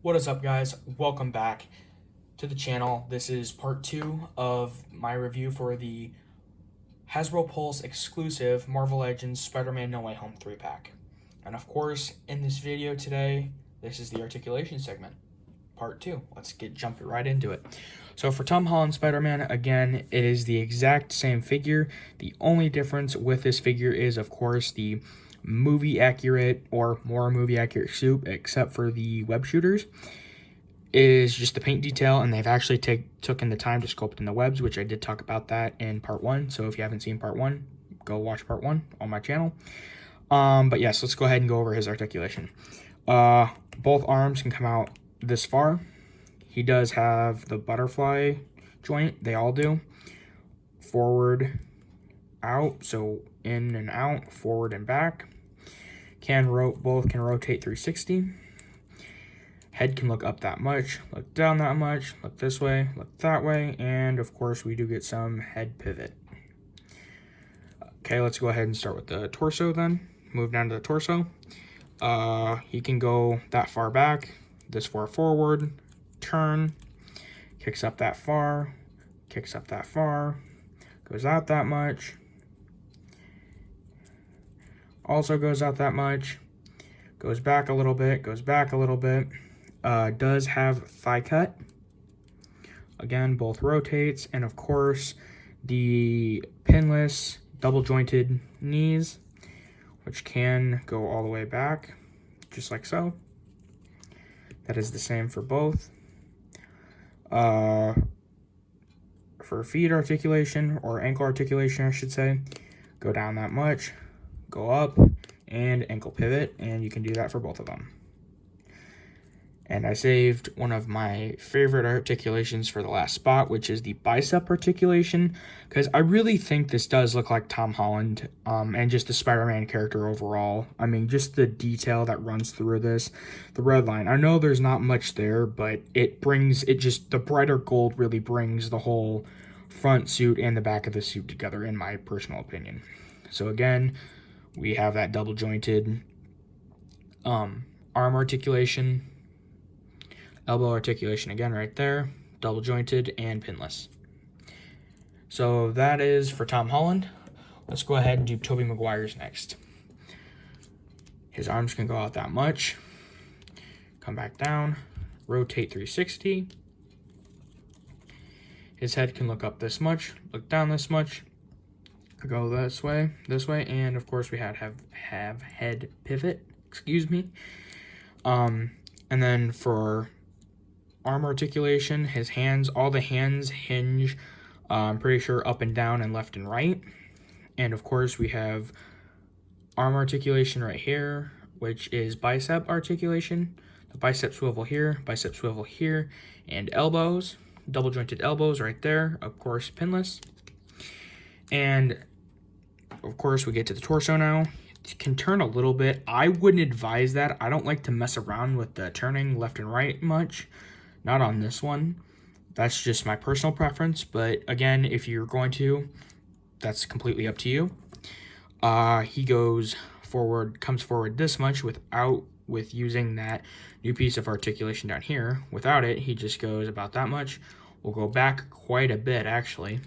What is up, guys? Welcome back to the channel. This is part 2 of my review for the Hasbro Pulse exclusive Marvel Legends Spider-Man No Way Home 3-pack. And of course, in this video today, this is the articulation segment, part 2. Let's jump right into it. So for Tom Holland Spider-Man, again, it is the exact same figure. The only difference with this figure is, of course, the movie accurate or more movie accurate suit, except for the web shooters, is just the paint detail, and they've actually taken the time to sculpt in the webs, which I did talk about that in part 1. So if you haven't seen part 1, go watch part 1 on my channel. But yes, let's go ahead and go over his articulation. Both arms can come out this far. He does have the butterfly joint. They all do. Forward, out, so in and out, forward and back. Both can rotate 360. Head can look up that much, look down that much, look this way, look that way, and of course we do get some head pivot. Okay, let's go ahead and start with the torso then. Move down to the torso. He can go that far back, this far forward, turn, kicks up that far, kicks up that far, goes out that much, also goes out that much, goes back a little bit, goes back a little bit. Does have thigh cut. Again, both rotates, and of course the pinless double jointed knees, which can go all the way back, just like so. That is the same for both. For feet articulation, or ankle articulation I should say, go down that much, go up, and ankle pivot, and you can do that for both of them. And I saved one of my favorite articulations for the last spot, which is the bicep articulation, because I really think this does look like Tom Holland, and just the Spider-Man character overall. I mean, just the detail that runs through this. The red line, I know there's not much there, but the brighter gold really brings the whole front suit and the back of the suit together, in my personal opinion. So again, we have that double jointed arm articulation, elbow articulation again right there, double jointed and pinless. So that is for Tom Holland. Let's go ahead and do Tobey Maguire's next. His arms can go out that much, come back down, rotate 360. His head can look up this much, look down this much, go this way, and of course we have head pivot, excuse me. And then for arm articulation, his hands, all the hands hinge, I'm pretty sure up and down and left and right. And of course we have arm articulation right here, which is bicep articulation. The bicep swivel here, and elbows, double jointed elbows right there, of course pinless. And of course we get to the torso now. It can turn a little bit. I wouldn't advise that. I don't like to mess around with the turning left and right much. Not on this one. That's just my personal preference, but again, if you're going to, that's completely up to you. He goes forward, comes forward this much with using that new piece of articulation down here. Without it, he just goes about that much. We'll go back quite a bit, actually.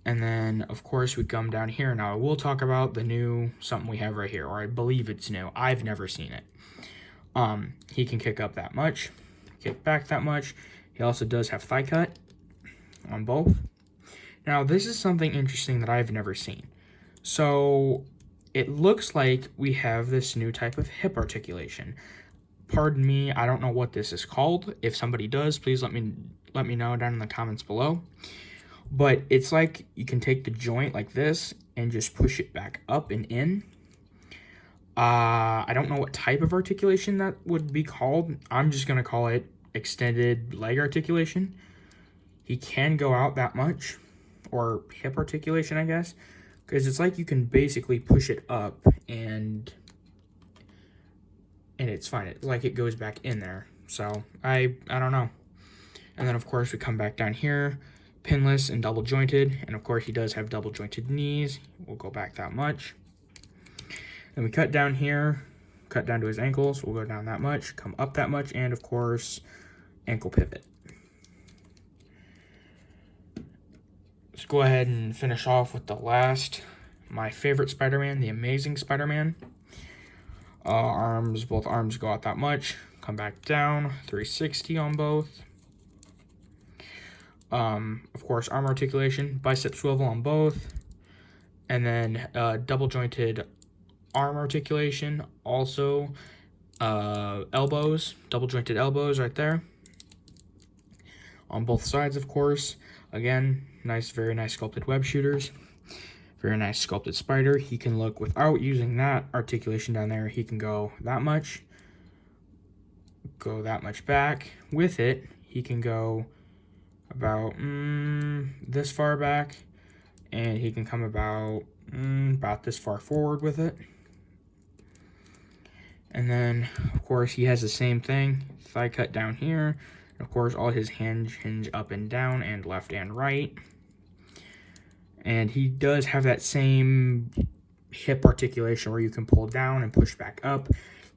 And then, of course, we come down here. Now, I will talk about the new something we have right here, or I believe it's new. I've never seen it. He can kick up that much, kick back that much. He also does have thigh cut on both. Now, this is something interesting that I've never seen. So, it looks like we have this new type of hip articulation. Pardon me, I don't know what this is called. If somebody does, please let me know down in the comments below. But it's like you can take the joint like this and just push it back up and in. I don't know what type of articulation that would be called. I'm just going to call it extended leg articulation. He can go out that much, or hip articulation, I guess, because it's like you can basically push it up and it's fine. It's like it goes back in there. So I don't know. And then of course we come back down here, pinless and double jointed, and of course he does have double jointed knees. We'll go back that much. Then we cut down here, cut down to his ankles. We'll go down that much, come up that much, and of course, ankle pivot. Let's go ahead and finish off with the last, my favorite Spider-Man, the Amazing Spider-Man. Arms, both arms go out that much, come back down, 360 on both. Of course, arm articulation, bicep swivel on both, and then double jointed arm articulation, also elbows, double jointed elbows right there on both sides, of course. Again, nice, very nice sculpted web shooters, very nice sculpted spider. He can look, without using that articulation down there, he can go that much back. With it, he can go about this far back, and he can come about this far forward with it. And then, of course, he has the same thing, thigh cut down here. And of course, all his hands hinge up and down and left and right. And he does have that same hip articulation where you can pull down and push back up.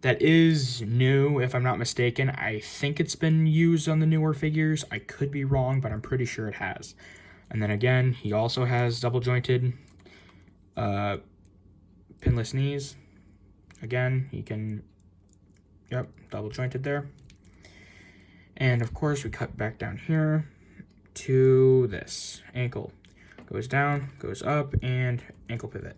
That is new, if I'm not mistaken. I think it's been used on the newer figures. I could be wrong, but I'm pretty sure it has. And then again, he also has double jointed pinless knees. Again, he can, double jointed there. And of course, we cut back down here to this ankle. Goes down, goes up, and ankle pivot.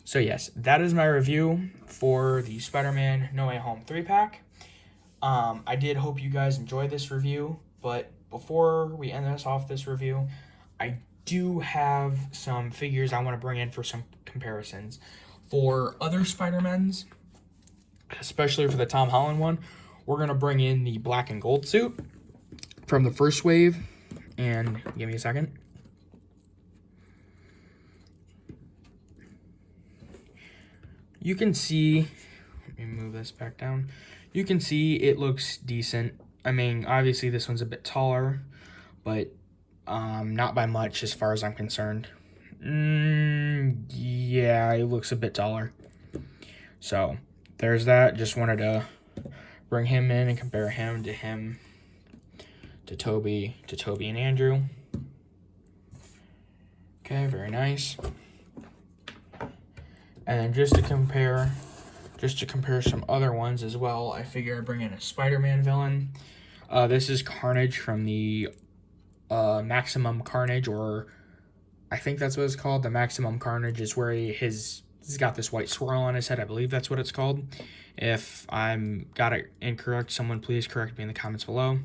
So yes, that is my review for the Spider-Man No Way Home 3-pack. I did hope you guys enjoyed this review, but before we end this review, I do have some figures I want to bring in for some comparisons. For other Spider-Mans, especially for the Tom Holland one, we're going to bring in the black and gold suit from the first wave. And give me a second. You can see, let me move this back down. You can see it looks decent. I mean, obviously this one's a bit taller, but not by much as far as I'm concerned. Yeah, it looks a bit taller. So there's that. Just wanted to bring him in and compare him to Toby and Andrew. Okay, very nice. And just to compare some other ones as well, I figure I'd bring in a Spider-Man villain. This is Carnage from the Maximum Carnage, or I think that's what it's called. The Maximum Carnage is where he's got this white swirl on his head. I believe that's what it's called. If I'm got it incorrect, someone please correct me in the comments below.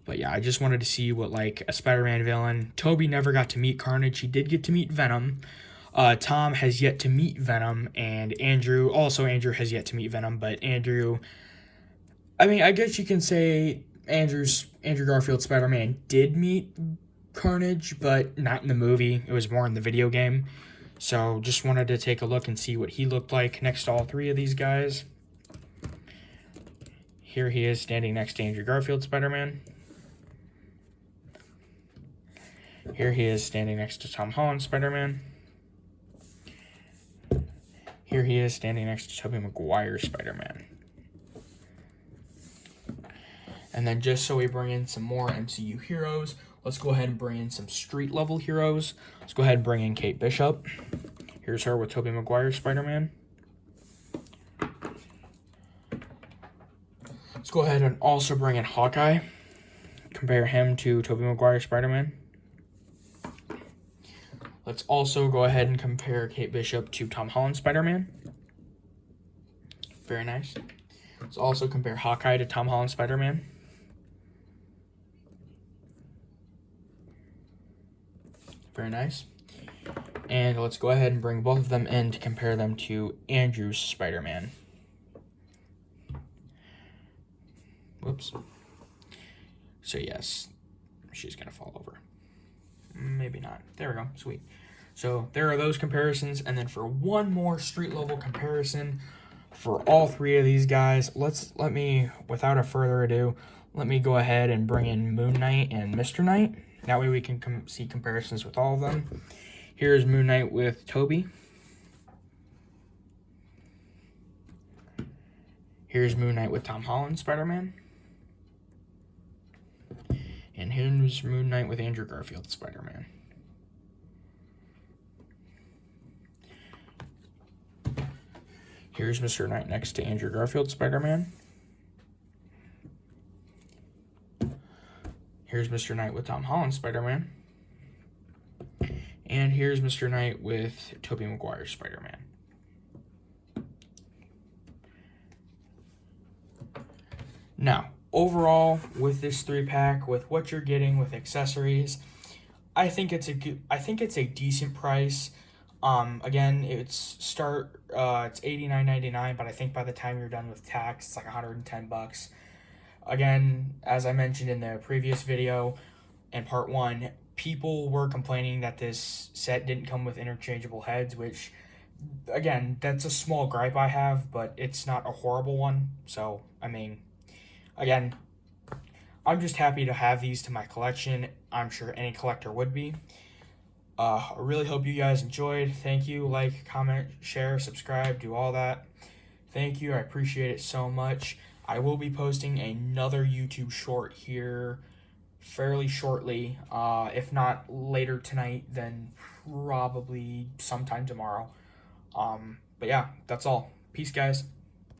But yeah, I just wanted to see what, like, a Spider-Man villain. Toby never got to meet Carnage. He did get to meet Venom. Tom has yet to meet Venom, and Andrew has yet to meet Venom, but Andrew, I mean, I guess you can say Andrew Garfield's Spider-Man did meet Carnage, but not in the movie. It was more in the video game. So just wanted to take a look and see what he looked like next to all three of these guys. Here he is standing next to Andrew Garfield's Spider-Man. Here he is standing next to Tom Holland's Spider-Man. Here he is standing next to Tobey Maguire's Spider-Man. And then just so we bring in some more MCU heroes, let's go ahead and bring in some street-level heroes. Let's go ahead and bring in Kate Bishop. Here's her with Tobey Maguire's Spider-Man. Let's go ahead and also bring in Hawkeye. Compare him to Tobey Maguire's Spider-Man. Let's also go ahead and compare Kate Bishop to Tom Holland's Spider-Man. Very nice. Let's also compare Hawkeye to Tom Holland's Spider-Man. Very nice. And let's go ahead and bring both of them in to compare them to Andrew's Spider-Man. Whoops. So yes, she's going to fall over. Maybe not. There we go. Sweet. So there are those comparisons. And then for one more street level comparison for all three of these guys, let me, without a further ado, let me go ahead and bring in Moon Knight and Mr. Knight. That way we can see comparisons with all of them. Here's Moon Knight with Toby. Here's Moon Knight with Tom Holland Spider-Man. And here's Moon Knight with Andrew Garfield Spider-Man. Here's Mr. Knight next to Andrew Garfield Spider-Man. Here's Mr. Knight with Tom Holland Spider-Man. And here's Mr. Knight with Tobey Maguire Spider-Man. Now, overall, with this 3-pack, with what you're getting with accessories, I think it's a decent price. Again, it's $89.99, but I think by the time you're done with tax, it's like $110. Again, as I mentioned in the previous video in part 1, people were complaining that this set didn't come with interchangeable heads, which, again, that's a small gripe I have, but it's not a horrible one. So, I mean, again, I'm just happy to have these to my collection. I'm sure any collector would be. I really hope you guys enjoyed. Thank you. Like, comment, share, subscribe, do all that. Thank you. I appreciate it so much. I will be posting another YouTube short here fairly shortly. If not later tonight, then probably sometime tomorrow. But yeah, that's all. Peace, guys.